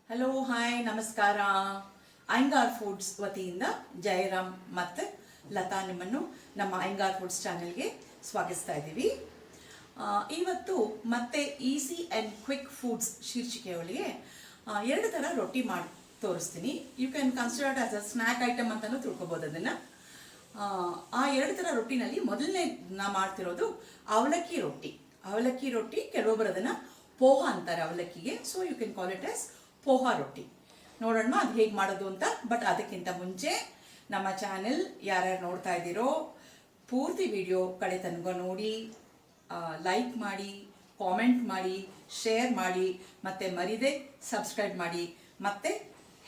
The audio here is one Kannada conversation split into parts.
ಹಲೋ ಹಾಯ್ ನಮಸ್ಕಾರ. ಐಂಗಾರ್ ಫುಡ್ಸ್ ವತಿಯಿಂದ ಜಯರಾಮ್ ಮತ್ತು ಲತಾ ನಿಮ್ಮನ್ನು ನಮ್ಮ ಐಂಗಾರ್ ಫುಡ್ಸ್ ಚಾನೆಲ್ಗೆ ಸ್ವಾಗತಿಸ್ತಾ ಇದ್ದೀವಿ. ಇವತ್ತು ಮತ್ತೆ ಈಸಿ ಆ್ಯಂಡ್ ಕ್ವಿಕ್ ಫುಡ್ಸ್ ಶೀರ್ಷಿಕೆಯೊಳಗೆ ಎರಡು ಥರ ರೊಟ್ಟಿ ಮಾಡಿ ತೋರಿಸ್ತೀನಿ. You can consider as a snack item ಅಂತಲೂ ತಿಳ್ಕೊಬೋದು ಅದನ್ನು. ಆ ಎರಡು ಥರ ರೊಟ್ಟಿನಲ್ಲಿ ಮೊದಲನೇ ನಾ ಮಾಡ್ತಿರೋದು ಅವಲಕ್ಕಿ ರೊಟ್ಟಿ. ಅವಲಕ್ಕಿ ರೊಟ್ಟಿ ಕೆಲವೊಬ್ಬರು ಅದನ್ನು ಪೋಹ ಅಂತಾರೆ ಅವಲಕ್ಕಿಗೆ. So you can call it as poha roti. ನೋಡೋಣ ಅದು ಹೇಗೆ ಮಾಡೋದು ಅಂತ. ಬಟ್ ಅದಕ್ಕಿಂತ ಮುಂಚೆ ನಮ್ಮ ಚಾನೆಲ್ ಯಾರ್ಯಾರು ನೋಡ್ತಾ ಇದ್ದೀರೋ ಪೂರ್ತಿ ವಿಡಿಯೋ ಕಡೆ ತನಕ ನೋಡಿ, ಲೈಕ್ ಮಾಡಿ, ಕಾಮೆಂಟ್ ಮಾಡಿ, ಶೇರ್ ಮಾಡಿ, ಮತ್ತು ಮರಿದೆ ಸಬ್ಸ್ಕ್ರೈಬ್ ಮಾಡಿ, ಮತ್ತು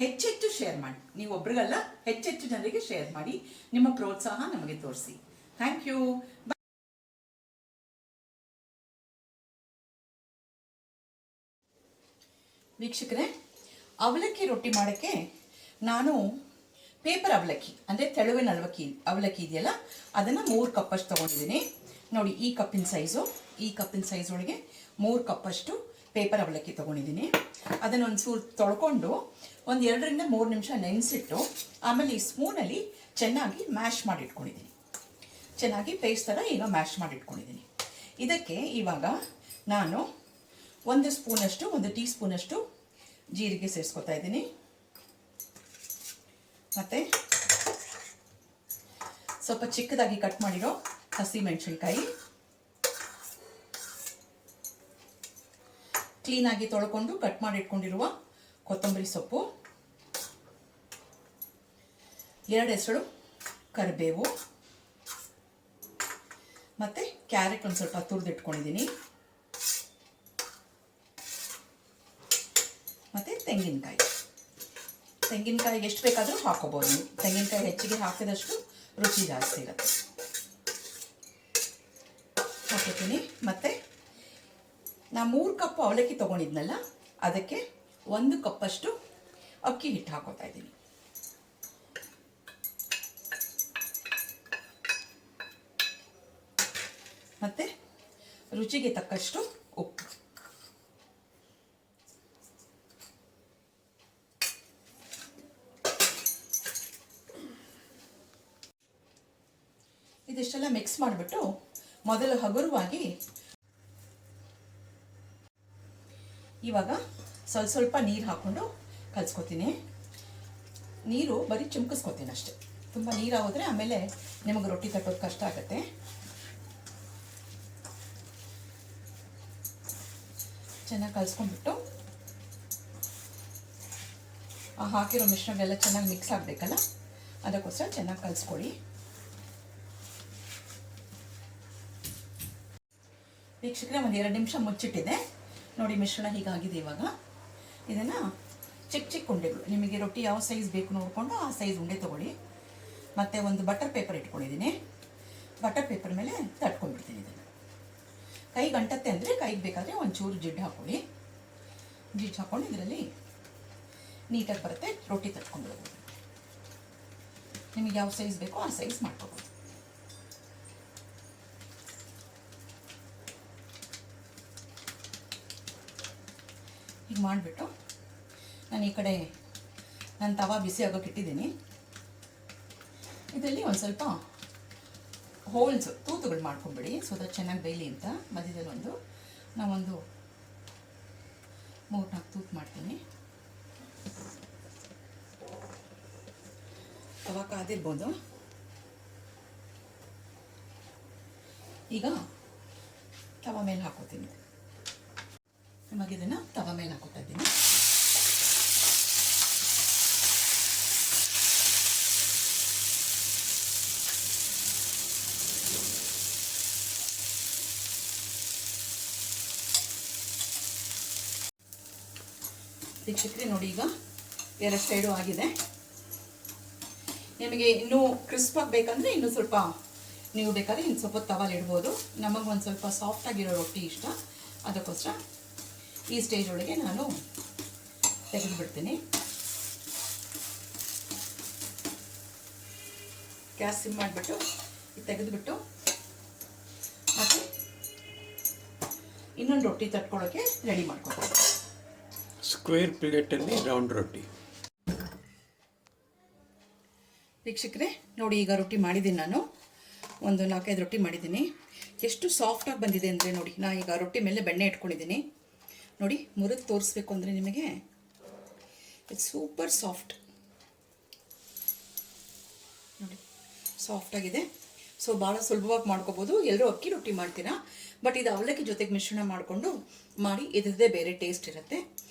ಹೆಚ್ಚೆಚ್ಚು ಶೇರ್ ಮಾಡಿ. ನೀವು ಒಬ್ರಿಗಲ್ಲ, ಹೆಚ್ಚೆಚ್ಚು ಜನರಿಗೆ ಶೇರ್ ಮಾಡಿ. ನಿಮ್ಮ ಪ್ರೋತ್ಸಾಹ ನಮಗೆ ತೋರಿಸಿ. Thank you. ವೀಕ್ಷಕರೇ, ಅವಲಕ್ಕಿ ರೊಟ್ಟಿ ಮಾಡೋಕ್ಕೆ ನಾನು ಪೇಪರ್ ಅವಲಕ್ಕಿ ಅಂದರೆ ತೆಳುವಿನ ಅವಲಕ್ಕಿ ಇದೆಯಲ್ಲ, ಅದನ್ನು 3 ಕಪ್ಪಷ್ಟು ತೊಗೊಂಡಿದ್ದೀನಿ. ನೋಡಿ, ಈ ಕಪ್ಪಿನ ಸೈಜ್ ಒಳಗೆ 3 ಕಪ್ಪಷ್ಟು ಪೇಪರ್ ಅವಲಕ್ಕಿ ತೊಗೊಂಡಿದ್ದೀನಿ. ಅದನ್ನು ಒಂದು ಚೂರು ತೊಳ್ಕೊಂಡು ಒಂದು 2 ರಿಂದ 3 ನಿಮಿಷ ನೆನೆಸಿಟ್ಟು ಆಮೇಲೆ ಈ ಸ್ಪೂನಲ್ಲಿ ಚೆನ್ನಾಗಿ ಮ್ಯಾಶ್ ಮಾಡಿಟ್ಕೊಂಡಿದ್ದೀನಿ. ಚೆನ್ನಾಗಿ ಪೇಸ್ಟ್ ಥರ ಈಗ ಮ್ಯಾಶ್ ಮಾಡಿಟ್ಕೊಂಡಿದ್ದೀನಿ. ಇದಕ್ಕೆ ಇವಾಗ ನಾನು 1 ಟೀ ಸ್ಪೂನಷ್ಟು ಜೀರಿಗೆ ಸೇರಿಸ್ಕೊತಾ ಇದ್ದೀನಿ. ಮತ್ತು ಸ್ವಲ್ಪ ಚಿಕ್ಕದಾಗಿ ಕಟ್ ಮಾಡಿರೋ ಹಸಿ ಮೆಣಸಿನ್ಕಾಯಿ, ಕ್ಲೀನಾಗಿ ತೊಳ್ಕೊಂಡು ಕಟ್ ಮಾಡಿ ಇಟ್ಕೊಂಡಿರುವ ಕೊತ್ತಂಬರಿ ಸೊಪ್ಪು, 2 ಎಸಳು ಕರಿಬೇವು, ಮತ್ತು ಕ್ಯಾರೆಟ್ ಒಂದು ಸ್ವಲ್ಪ ತುರಿದಿಟ್ಕೊಂಡಿದ್ದೀನಿ, ಮತ್ತು ತೆಂಗಿನಕಾಯಿ ಎಷ್ಟು ಬೇಕಾದರೂ ಹಾಕೋಬೋದು. ನೀವು ತೆಂಗಿನಕಾಯಿ ಹೆಚ್ಚಿಗೆ ಹಾಕಿದಷ್ಟು ರುಚಿ ಜಾಸ್ತಿ ಇರುತ್ತೆ. ಹಾಕೋತೀನಿ. ಮತ್ತು ನಾನು 3 ಕಪ್ ಅವಲಕ್ಕಿ ತೊಗೊಂಡಿದ್ನಲ್ಲ, ಅದಕ್ಕೆ 1 ಕಪ್ಪಷ್ಟು ಅಕ್ಕಿ ಹಿಟ್ಟು ಹಾಕೋತಾ ಇದ್ದೀನಿ. ಮತ್ತು ರುಚಿಗೆ ತಕ್ಕಷ್ಟು ಉಪ್ಪು. ಇದಿಷ್ಟೆಲ್ಲ ಮಿಕ್ಸ್ ಮಾಡಿಬಿಟ್ಟು ಮೊದಲು ಹಗುರವಾಗಿ ಇವಾಗ ಸ್ವಲ್ಪ ನೀರು ಹಾಕ್ಕೊಂಡು ಕಲಿಸ್ಕೊತೀನಿ. ನೀರು ಬರೀ ಚಿಮ್ಕಿಸ್ಕೊತೀನಿ ಅಷ್ಟೆ. ತುಂಬ ನೀರು ಹೋದರೆ ಆಮೇಲೆ ನಿಮಗೆ ರೊಟ್ಟಿ ತಟ್ಟೋದು ಕಷ್ಟ ಆಗುತ್ತೆ. ಚೆನ್ನಾಗಿ ಕಲಿಸ್ಕೊಂಡ್ಬಿಟ್ಟು ಹಾಕಿರೋ ಮಿಶ್ರಣವೆಲ್ಲ ಚೆನ್ನಾಗಿ ಮಿಕ್ಸ್ ಆಗಬೇಕಲ್ಲ, ಅದಕ್ಕೋಸ್ಕರ ಚೆನ್ನಾಗಿ ಕಲಿಸ್ಕೊಳ್ಳಿ. ವೀಕ್ಷಕರೇ, ಒಂದು 2 ನಿಮಿಷ ಮುಚ್ಚಿಟ್ಟಿದೆ. ನೋಡಿ, ಮಿಶ್ರಣ ಹೀಗಾಗಿದೆ. ಇವಾಗ ಇದನ್ನು ಚಿಕ್ಕ ಉಂಡೆಗಳು, ನಿಮಗೆ ರೊಟ್ಟಿ ಯಾವ ಸೈಜ್ ಬೇಕು ನೋಡಿಕೊಂಡು ಆ ಸೈಜ್ ಉಂಡೆ ತೊಗೊಳ್ಳಿ. ಮತ್ತು ಒಂದು ಬಟರ್ ಪೇಪರ್ ಇಟ್ಕೊಂಡಿದ್ದೀನಿ. ಬಟರ್ ಪೇಪರ್ ಮೇಲೆ ತಟ್ಕೊಂಡ್ಬಿಡ್ತೀನಿ. ಇದನ್ನು ಕೈಗೆ ಅಂಟತ್ತೆ ಅಂದರೆ ಕೈಗೆ ಬೇಕಾದರೆ ಒಂಚೂರು ಜಿಡ್ಡು ಹಾಕ್ಕೊಳ್ಳಿ. ಜಿಡ್ಡು ಹಾಕ್ಕೊಂಡು ಇದರಲ್ಲಿ ನೀಟಾಗಿ ಬರುತ್ತೆ. ರೊಟ್ಟಿ ತಟ್ಕೊಂಡ್ಬಿಡ್ಬೋದು. ನಿಮಗೆ ಯಾವ ಸೈಜ್ ಬೇಕೋ ಆ ಸೈಜ್ ಮಾಡ್ಕೋಬೋದು. ಹೀಗೆ ಮಾಡಿಬಿಟ್ಟು ನಾನು ಈ ಕಡೆ ನನ್ನ ತವಾ ಬಿಸಿ ಆಗೋಕೆ ಇಟ್ಟಿದ್ದೀನಿ. ಇದರಲ್ಲಿ ಒಂದು ಸ್ವಲ್ಪ ತೂತುಗಳು ಮಾಡ್ಕೊಂಬಿಡಿ, ಸೊ ದಟ್ ಚೆನ್ನಾಗಿ ಬೇಯಲಿ ಅಂತ. ಮಧ್ಯದಲ್ಲಿ ನಾವೊಂದು 3-4 ತೂತು ಮಾಡ್ತೀನಿ. ತವಾ ಕಾದಿರ್ಬೋದು. ಈಗ ತವಾ ಮೇಲೆ ಹಾಕೋತೀನಿ. ನಿಮಗೆ ಇದನ್ನು ತವ ಮೇಲೆ ಹಾಕೋತಾ ಇದ್ದೀನಿ. ವೀಕ್ಷಕರೇ, ನೋಡಿ, ಈಗ 2 ಸೈಡು ಆಗಿದೆ. ನಿಮಗೆ ಇನ್ನೂ ಕ್ರಿಸ್ಪ್ ಆಗಬೇಕಂದ್ರೆ ಇನ್ನೂ ಸ್ವಲ್ಪ ನೀವು ಬೇಕಾದ್ರೆ ಇನ್ನು ಸ್ವಲ್ಪ ತವಾಲಿ ಇಡ್ಬೋದು. ನಮಗೆ ಒಂದು ಸ್ವಲ್ಪ ಸಾಫ್ಟಾಗಿರೋ ರೊಟ್ಟಿ ಇಷ್ಟ, ಅದಕ್ಕೋಸ್ಕರ ಈ ಸ್ಟೇಜ್ ಒಳಗೆ ನಾನು ತೆಗೆದುಬಿಡ್ತೀನಿ. ಗ್ಯಾಸ್ ಸಿಮ್ ಮಾಡಿಬಿಟ್ಟು ತೆಗೆದುಬಿಟ್ಟು ಮತ್ತು ಇನ್ನೊಂದು ರೊಟ್ಟಿ ತಟ್ಕೊಳ್ಳೋಕ್ಕೆ ರೆಡಿ ಮಾಡ್ಕೊತೀನಿ. ಸ್ಕ್ವೇರ್ ಪ್ಲೇಟಲ್ಲಿ ರೌಂಡ್ ರೊಟ್ಟಿ. ವೀಕ್ಷಕರೇ ನೋಡಿ, ಈಗ ರೊಟ್ಟಿ ಮಾಡಿದ್ದೀನಿ ನಾನು. ಒಂದು 4-5 ರೊಟ್ಟಿ ಮಾಡಿದ್ದೀನಿ. ಎಷ್ಟು ಸಾಫ್ಟಾಗಿ ಬಂದಿದೆ ಅಂದರೆ ನೋಡಿ. ನಾನು ಈಗ ರೊಟ್ಟಿ ಮೇಲೆ ಬೆಣ್ಣೆ ಇಟ್ಕೊಂಡಿದ್ದೀನಿ ನೋಡಿ. ಮುರಿದು ತೋರಿಸ್ಬೇಕು ಅಂದರೆ ನಿಮಗೆ ಇಟ್ಸ್ ಸೂಪರ್ ಸಾಫ್ಟ್ ನೋಡಿ, ಸಾಫ್ಟಾಗಿದೆ. ಸೊ ಭಾಳ ಸುಲಭವಾಗಿ ಮಾಡ್ಕೋಬೋದು. ಎಲ್ಲರೂ ಅಕ್ಕಿ ರೊಟ್ಟಿ ಮಾಡ್ತೀರಾ, ಬಟ್ ಇದು ಅವಲಕ್ಕಿ ಜೊತೆಗೆ ಮಿಶ್ರಣ ಮಾಡಿಕೊಂಡು ಮಾಡಿ, ಇದರದ್ದೇ ಬೇರೆ ಟೇಸ್ಟ್ ಇರುತ್ತೆ.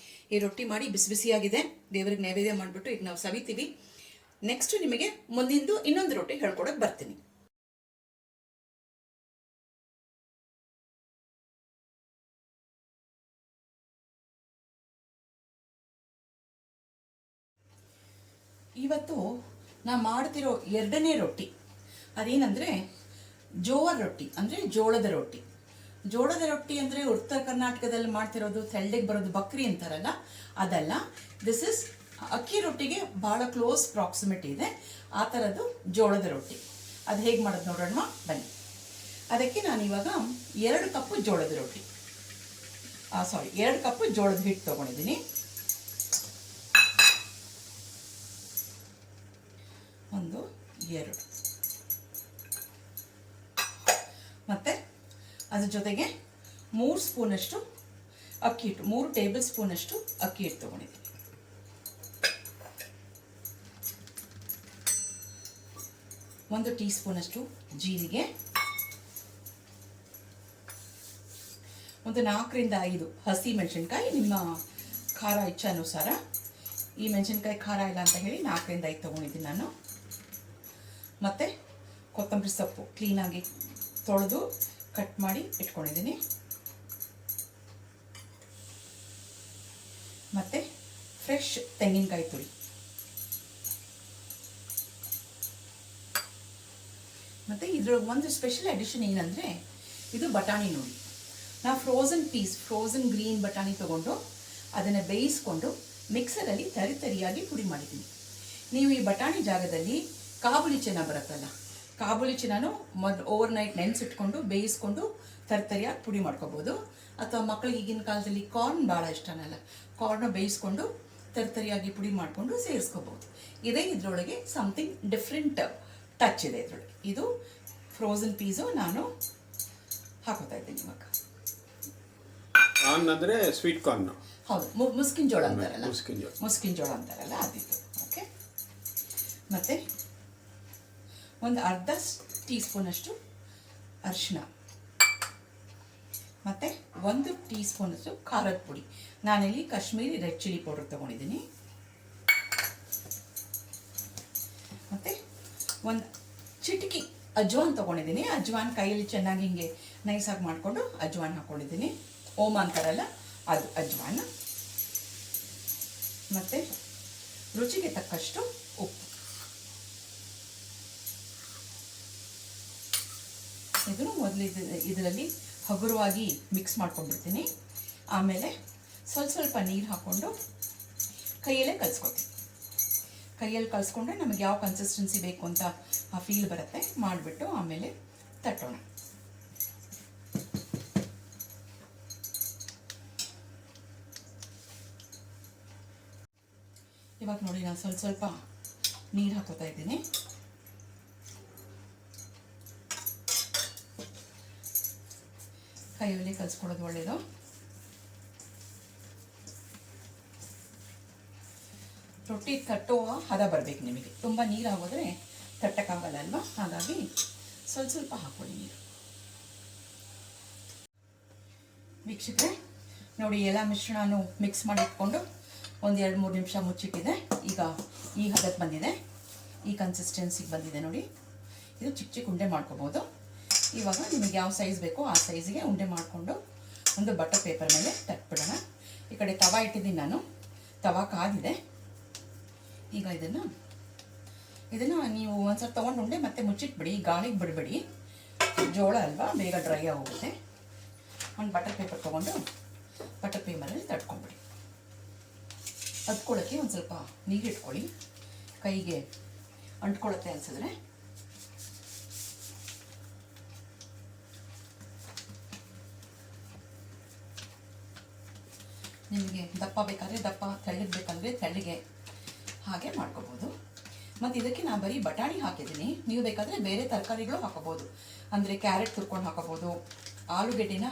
ಈ ರೊಟ್ಟಿ ಮಾಡಿ ಬಿಸಿ ಬಿಸಿಯಾಗಿದೆ, ದೇವರಿಗೆ ನೈವೇದ್ಯ ಮಾಡಿಬಿಟ್ಟು ಈಗ ನಾವು ಸವಿತೀವಿ. ನೆಕ್ಸ್ಟ್ ನಿಮಗೆ ಮುಂದಿಂದು ಇನ್ನೊಂದು ರೊಟ್ಟಿ ಹೇಳ್ಕೊಡಕ್ಕೆ ಬರ್ತೀನಿ. ಇವತ್ತು ನಾನು ಮಾಡ್ತಿರೋ 2ನೇ ರೊಟ್ಟಿ ಅದೇನಂದರೆ ಜೋವರ್ ರೊಟ್ಟಿ, ಅಂದರೆ ಜೋಳದ ರೊಟ್ಟಿ. ಜೋಳದ ರೊಟ್ಟಿ ಅಂದರೆ ಉತ್ತರ ಕರ್ನಾಟಕದಲ್ಲಿ ಮಾಡ್ತಿರೋದು ತೆಳ್ಳಗೆ ಬರೋದು ಬಕ್ರಿ ಅಂತಾರಲ್ಲ, ಅದಲ್ಲ. ದಿಸ್ ಇಸ್ ಅಕ್ಕಿ ರೊಟ್ಟಿಗೆ ಭಾಳ ಕ್ಲೋಸ್ ಪ್ರಾಕ್ಸಿಮಿಟಿ ಇದೆ, ಆ ಥರದ್ದು ಜೋಳದ ರೊಟ್ಟಿ. ಅದು ಹೇಗೆ ಮಾಡೋದು ನೋಡೋಣ ಬನ್ನಿ. ಅದಕ್ಕೆ ನಾನಿವಾಗ 2 ಕಪ್ಪು ಜೋಳದ ರೊಟ್ಟಿ 2 ಕಪ್ಪು ಜೋಳದ ಹಿಟ್ಟು ತೊಗೊಂಡಿದ್ದೀನಿ. 1, 2 ಮತ್ತು ಅದ್ರ ಜೊತೆಗೆ 3 ಸ್ಪೂನಷ್ಟು ಅಕ್ಕಿ ಹಿಟ್ಟು, 3 ಟೇಬಲ್ ಸ್ಪೂನಷ್ಟು ಅಕ್ಕಿ ಹಿಟ್ಟು ತೊಗೊಂಡಿದ್ದೀನಿ. 1 ಟೀ ಸ್ಪೂನಷ್ಟು ಜೀರಿಗೆ, ಒಂದು 4-5 ಹಸಿ ಮೆಣಸಿನ್ಕಾಯಿ, ನಿಮ್ಮ ಖಾರ ಇಚ್ಛಾನುಸಾರ. ಈ ಮೆಣಸಿನ್ಕಾಯಿ ಖಾರ ಇಲ್ಲ ಅಂತ ಹೇಳಿ 4-5 ತೊಗೊಂಡಿದ್ದೀನಿ ನಾನು. ಮತ್ತು ಕೊತ್ತಂಬರಿ ಸೊಪ್ಪು ಕ್ಲೀನಾಗಿ ತೊಳೆದು ಕಟ್ ಮಾಡಿ ಇಟ್ಕೊಂಡಿದ್ದೀನಿ. ಮತ್ತು ಫ್ರೆಶ್ ತೆಂಗಿನಕಾಯಿ ತುರಿ, ಮತ್ತು ಇದ್ರೊಳಗೆ ಒಂದು ಸ್ಪೆಷಲ್ ಅಡಿಷನ್ ಏನಂದರೆ ಇದು ಬಟಾಣಿ ನೋಡಿ. ನಾವು ಫ್ರೋಝನ್ ಗ್ರೀನ್ ಬಟಾಣಿ ತೊಗೊಂಡು ಅದನ್ನು ಬೇಯಿಸ್ಕೊಂಡು ಮಿಕ್ಸರಲ್ಲಿ ತರಿಯಾಗಿ ಪುಡಿ ಮಾಡಿದ್ದೀನಿ. ನೀವು ಈ ಬಟಾಣಿ ಜಾಗದಲ್ಲಿ ಕಾಬುಲಿ ಚೆನ್ನ ಬರುತ್ತಲ್ಲ, ಕಾಬುಲಿ ಚೆನ್ನೂ ಓವರ್ನೈಟ್ ನೆನೆಸಿಟ್ಕೊಂಡು ಬೇಯಿಸ್ಕೊಂಡು ತರಿಯಾಗಿ ಪುಡಿ ಮಾಡ್ಕೋಬೋದು. ಅಥವಾ ಮಕ್ಕಳಿಗೆ ಈಗಿನ ಕಾಲದಲ್ಲಿ ಕಾರ್ನ್ ಭಾಳ ಇಷ್ಟನಲ್ಲ, ಕಾರ್ನ ಬೇಯಿಸ್ಕೊಂಡು ತರಿಯಾಗಿ ಪುಡಿ ಮಾಡಿಕೊಂಡು ಸೇರಿಸ್ಕೋಬೋದು. ಇದೇ ಇದರೊಳಗೆ ಸಮಥಿಂಗ್ ಡಿಫ್ರೆಂಟ್ ಟಚ್ ಇದೆ ಇದರೊಳಗೆ. ಇದು ಫ್ರೋಝನ್ ಪೀಸು ನಾನು ಹಾಕೋತಾ ಇದ್ದೀನಿ ಇವಾಗ. ಕಾರ್ನ್ ಅಂದರೆ ಸ್ವೀಟ್ ಕಾರ್ನ್. ಹೌದು, ಮುಸ್ಕಿನ ಜೋಳ ಅಂತಾರಲ್ಲ, ಮುಸ್ಕಿನ ಜೋಳ ಅಂತಾರಲ್ಲ ಅದಿತ್ತು. ಓಕೆ. ಮತ್ತು ಒಂದು ಅರ್ಧ ಟೀ ಸ್ಪೂನಷ್ಟು ಅರಿಶಿನ, ಮತ್ತು 1 ಟೀ ಸ್ಪೂನಷ್ಟು ಖಾರದ ಪುಡಿ. ನಾನಿಲ್ಲಿ ಕಾಶ್ಮೀರಿ ರೆಡ್ ಚಿಲ್ಲಿ ಪೌಡರ್ ತೊಗೊಂಡಿದ್ದೀನಿ. ಮತ್ತು ಒಂದು ಚಿಟಿಕಿ ಅಜ್ವಾನ್ ತೊಗೊಂಡಿದ್ದೀನಿ. ಅಜ್ವಾನ್ ಕೈಯಲ್ಲಿ ಚೆನ್ನಾಗಿ ಹಿಂಗೆ ನೈಸಾಗಿ ಮಾಡಿಕೊಂಡು ಅಜ್ವಾನ್ ಹಾಕ್ಕೊಂಡಿದ್ದೀನಿ. ಓಮ ಅಂತಾರಲ್ಲ ಅದು ಅಜ್ವಾನ. ಮತ್ತು ರುಚಿಗೆ ತಕ್ಕಷ್ಟು ಉಪ್ಪು. ಇದನ್ನು ಮೊದಲು ಇದರಲ್ಲಿ ಹಗುರವಾಗಿ ಮಿಕ್ಸ್ ಮಾಡ್ಕೊಂಡ್ಬಿಡ್ತೀನಿ. ಆಮೇಲೆ ಸ್ವಲ್ಪ ನೀರು ಹಾಕ್ಕೊಂಡು ಕೈಯಲ್ಲೇ ಕಲಿಸ್ಕೊತೀನಿ. ಕೈಯಲ್ಲಿ ಕಲಿಸ್ಕೊಂಡ್ರೆ ನಮಗೆ ಯಾವ ಕನ್ಸಿಸ್ಟೆನ್ಸಿ ಬೇಕು ಅಂತ ಆ ಫೀಲ್ ಬರುತ್ತೆ. ಮಾಡಿಬಿಟ್ಟು ಆಮೇಲೆ ತಟ್ಟೋಣ. ಇವಾಗ ನೋಡಿ, ನಾನು ಸ್ವಲ್ಪ ನೀರು ಹಾಕೋತಾ ಇದ್ದೀನಿ. ಕೈಯಲ್ಲಿ ಕಲಿಸ್ಕೊಡೋದು ಒಳ್ಳೆಯದು. ರೊಟ್ಟಿ ತಟ್ಟುವ ಹದ ಬರಬೇಕು ನಿಮಗೆ. ತುಂಬ ನೀರು ಆಗೋದ್ರೆ ತಟ್ಟಕ್ಕಾಗಲ್ಲ ಅಲ್ವಾ, ಹಾಗಾಗಿ ಸ್ವಲ್ಪ ಹಾಕ್ಕೊಳ್ಳಿ ನೀರು. ವೀಕ್ಷಕರೇ ನೋಡಿ, ಎಲ್ಲ ಮಿಶ್ರಣನೂ ಮಿಕ್ಸ್ ಮಾಡಿ ಇಟ್ಕೊಂಡು ಒಂದು 2-3 ನಿಮಿಷ ಮುಚ್ಚಿಟ್ಟಿದೆ. ಈಗ ಈ ಹದಕ್ಕೆ ಬಂದಿದೆ, ಈ ಕನ್ಸಿಸ್ಟೆನ್ಸಿಗೆ ಬಂದಿದೆ ನೋಡಿ. ಇದು ಚಿಕ್ಕ ಉಂಡೆ ಮಾಡ್ಕೋಬೋದು. ಇವಾಗ ನಿಮಗೆ ಯಾವ ಸೈಜ್ ಬೇಕೋ ಆ ಸೈಜಿಗೆ ಉಂಡೆ ಮಾಡಿಕೊಂಡು ಒಂದು ಬಟರ್ ಪೇಪರ್ ಮೇಲೆ ತಟ್ಬಿಡೋಣ. ಈ ಕಡೆ ತವಾ ಇಟ್ಟಿದ್ದೀನಿ ನಾನು, ತವಾ ಕಾದಿದೆ. ಈಗ ಇದನ್ನು ನೀವು ಒಂದ್ಸಲ ತೊಗೊಂಡು ಉಂಡೆ ಮತ್ತೆ ಮುಚ್ಚಿಟ್ಬಿಡಿ, ಗಾಳಿಗೆ ಬಿಡಬೇಡಿ. ಜೋಳ ಅಲ್ವಾ, ಬೇಗ ಡ್ರೈ ಆಗೋಗುತ್ತೆ. ಒಂದು ಬಟರ್ ಪೇಪರ್ ತೊಗೊಂಡು ಬಟರ್ ಪೇಪರಲ್ಲಿ ತಟ್ಕೊಂಡ್ಬಿಡಿ. ಹತ್ಕೊಳ್ಳೋಕ್ಕೆ ಒಂದು ಸ್ವಲ್ಪ ನೀರು ಇಟ್ಕೊಳ್ಳಿ, ಕೈಗೆ ಅಂಟ್ಕೊಳ್ಳುತ್ತೆ ಅನಿಸಿದ್ರೆ. ನಿಮಗೆ ದಪ್ಪ ಬೇಕಾದರೆ ದಪ್ಪ, ತೆಳ್ಳಗೆ ಬೇಕಾದರೆ ತೆಳ್ಳಗೆ, ಹಾಗೆ ಮಾಡ್ಕೋಬೋದು. ಮತ್ತು ಇದಕ್ಕೆ ನಾನು ಬರೀ ಬಟಾಣಿ ಹಾಕಿದ್ದೀನಿ. ನೀವು ಬೇಕಾದರೆ ಬೇರೆ ತರಕಾರಿಗಳು ಹಾಕೋಬೋದು. ಅಂದರೆ ಕ್ಯಾರೆಟ್ ತುರ್ಕೊಂಡು ಹಾಕೋಬೋದು, ಆಲೂಗೆಡ್ಡೆನ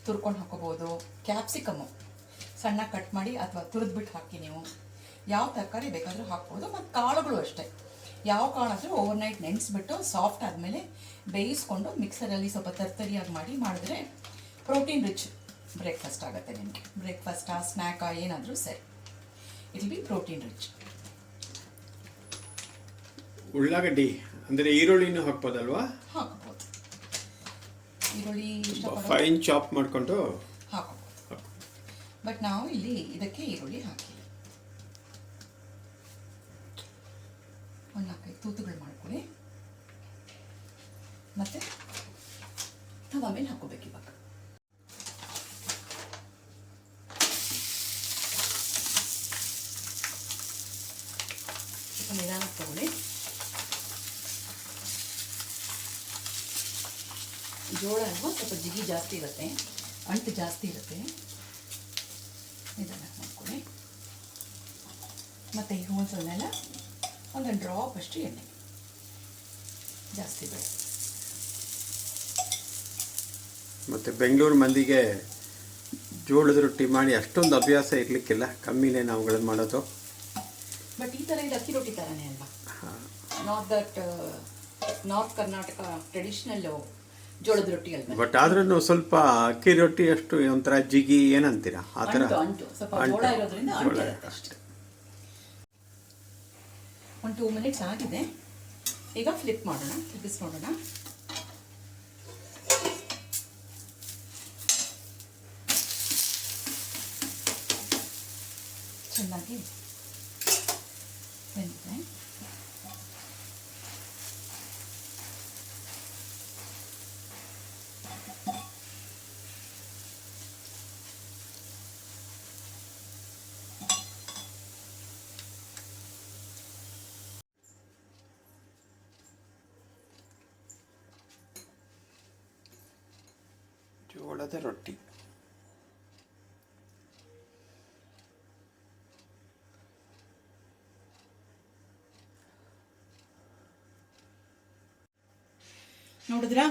ತುರ್ಕೊಂಡು ಹಾಕೋಬೋದು, ಕ್ಯಾಪ್ಸಿಕಮ್ಮು ಸಣ್ಣ ಕಟ್ ಮಾಡಿ ಅಥವಾ ತುರಿದ್ಬಿಟ್ಟು ಹಾಕಿ. ನೀವು ಯಾವ ತರಕಾರಿ ಬೇಕಾದರೂ ಹಾಕ್ಬೋದು. ಮತ್ತು ಕಾಳುಗಳು ಅಷ್ಟೇ, ಯಾವ ಕಾಳಾದರೂ ಓವರ್ನೈಟ್ ನೆನೆಸ್ಬಿಟ್ಟು ಸಾಫ್ಟ್ ಆದಮೇಲೆ ಬೇಯಿಸ್ಕೊಂಡು ಮಿಕ್ಸರಲ್ಲಿ ಸ್ವಲ್ಪ ತರ್ತರಿಯಾಗಿ ಮಾಡಿದ್ರೆ ಪ್ರೋಟೀನ್ ರಿಚ್ ಬ್ರೇಕ್ಫಾಸ್ಟ್ ಆಗುತ್ತೆ ನಿಮಗೆ. ಬ್ರೇಕ್ಫಾಸ್ಟಾ ಸ್ನ್ಯಾಕಾ ಏನಾದರೂ ಸರಿ, ಇಟ್ ಬಿ ಪ್ರೋಟೀನ್ ರಿಚ್. ಉಳ್ಳಾಗಡ್ಡಿ ಅಂದರೆ ಈರುಳ್ಳಿನೂ ಹಾಕ್ಬೋದಲ್ವಾ? ಹಾಕೋಬೋದು. ಈರುಳ್ಳಿ ಫೈನ್ ಚಾಪ್ ಮಾಡಿಕೊಂಡು ಹಾಕೋಬೋದು. ಬಟ್ ನಾವು ಇಲ್ಲಿ ಇದಕ್ಕೆ ಈರುಳ್ಳಿ ಹಾಕಿಲ್ಲ. ಒಂದು 4-5 ತೂತುಗಳು ಮಾಡ್ಕೊಳ್ಳಿ. ಮತ್ತು ತವಾ ಮೇಲೆ ಹಾಕೋಬೇಕು. ಇವಾಗ ನಿಧಾನಕ್ಕೆ ತಗೊಳ್ಳಿ. ಜೋಳ ಅಲ್ವಾ, ಸ್ವಲ್ಪ ಜಿಗಿ ಜಾಸ್ತಿ ಇರುತ್ತೆ, ಅಂಟು ಜಾಸ್ತಿ ಇರುತ್ತೆ. ನಿಧಾನಕ್ಕೆ ಮಾಡ್ಕೊಳ್ಳಿ. ಮತ್ತು ಈ ಹುಣಸನ್ನೆಲ್ಲ ಒಂದು ಡ್ರಾಪ್ ಅಷ್ಟು ಎಣ್ಣೆ, ಜಾಸ್ತಿ ಬೇಡ. ಮತ್ತು ಬೆಂಗಳೂರು ಮಂದಿಗೆ ಜೋಳದ ರೊಟ್ಟಿ ಮಾಡಿ ಅಷ್ಟೊಂದು ಅಭ್ಯಾಸ ಇರಲಿಕ್ಕಿಲ್ಲ, ಕಮ್ಮಿನೇ ನಾವುಗಳನ್ನು ಮಾಡೋದು. ಬಟ್ ಈ ಥರ ಇದು ಅಕ್ಕಿ ರೊಟ್ಟಿ ಥರನೇ ಅಲ್ವಾ? Not that north Karnataka traditional ಜೋಳದ ರೊಟ್ಟಿ ಅಲ್ವಾ? ಬಟ್ ಆದ್ರೂ ಸ್ವಲ್ಪ ಅಕ್ಕಿ ರೊಟ್ಟಿ ಅಷ್ಟು ಒಂಥರ ಜಿಗಿ ಏನಂತೀರಾ ಆ ಥರ ಅಂಟು ಸ್ವಲ್ಪ ಜೋಳ ಇರೋದ್ರಿಂದ ಅಂಟು ಇರುತ್ತೆ ಅಷ್ಟೇ. ಒಂದು 2 ಮಿನಿಟ್ಸ್ ಆಗಿದೆ. ಈಗ ಫ್ಲಿಪ್ ಮಾಡೋಣ, ತಿರ್ಗಿಸ್ ನೋಡೋಣ. ಚೆನ್ನಾಗಿ ಬೆಂದಿದೆ. ಜೋಳದ ರೊಟ್ಟಿ ನೋಡಿದ್ರಾ?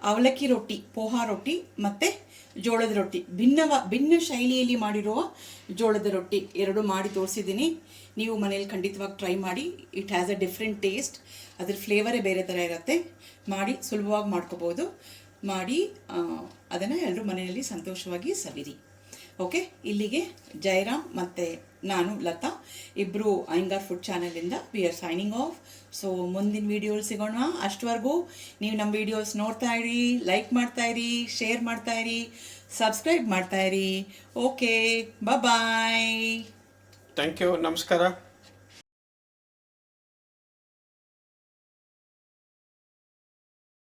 ಅವಲಕ್ಕಿ ರೊಟ್ಟಿ, ಪೋಹಾ ರೊಟ್ಟಿ ಮತ್ತು ಜೋಳದ ರೊಟ್ಟಿ, ಭಿನ್ನ ಶೈಲಿಯಲ್ಲಿ ಮಾಡಿರುವ ಜೋಳದ ರೊಟ್ಟಿ ಎರಡು ಮಾಡಿ ತೋರಿಸಿದ್ದೀನಿ. ನೀವು ಮನೇಲಿ ಖಂಡಿತವಾಗಿ ಟ್ರೈ ಮಾಡಿ. It has a different taste. ಅದ್ರ ಫ್ಲೇವರೇ ಬೇರೆ ಥರ ಇರುತ್ತೆ. ಮಾಡಿ ಸುಲಭವಾಗಿ ಮಾಡ್ಕೋಬೋದು. ಮಾಡಿ ಅದನ್ನು ಎಲ್ಲರೂ ಮನೆಯಲ್ಲಿ ಸಂತೋಷವಾಗಿ ಸವಿರಿ. ಓಕೆ, ಇಲ್ಲಿಗೆ ಜಯರಾಮ್ ಮತ್ತು ನಾನು ಲತಾ ಇಬ್ಬರು ಅಯ್ಯಂಗಾರ್ ಫುಡ್ ಚಾನಲಿಂದ we are signing off. So ಮುಂದಿನ ವೀಡಿಯೋಲಿ ಸಿಗೋಣ. ಅಷ್ಟವರೆಗೂ ನೀವು ನಮ್ಮ ವೀಡಿಯೋಸ್ ನೋಡ್ತಾ ಇರಿ, ಲೈಕ್ ಮಾಡ್ತಾ ಇರಿ, ಶೇರ್ ಮಾಡ್ತಾ ಇರಿ, ಸಬ್ಸ್ಕ್ರೈಬ್ ಮಾಡ್ತಾ ಇರಿ. Okay, bye. ಥ್ಯಾಂಕ್ ಯು, ನಮಸ್ಕಾರ.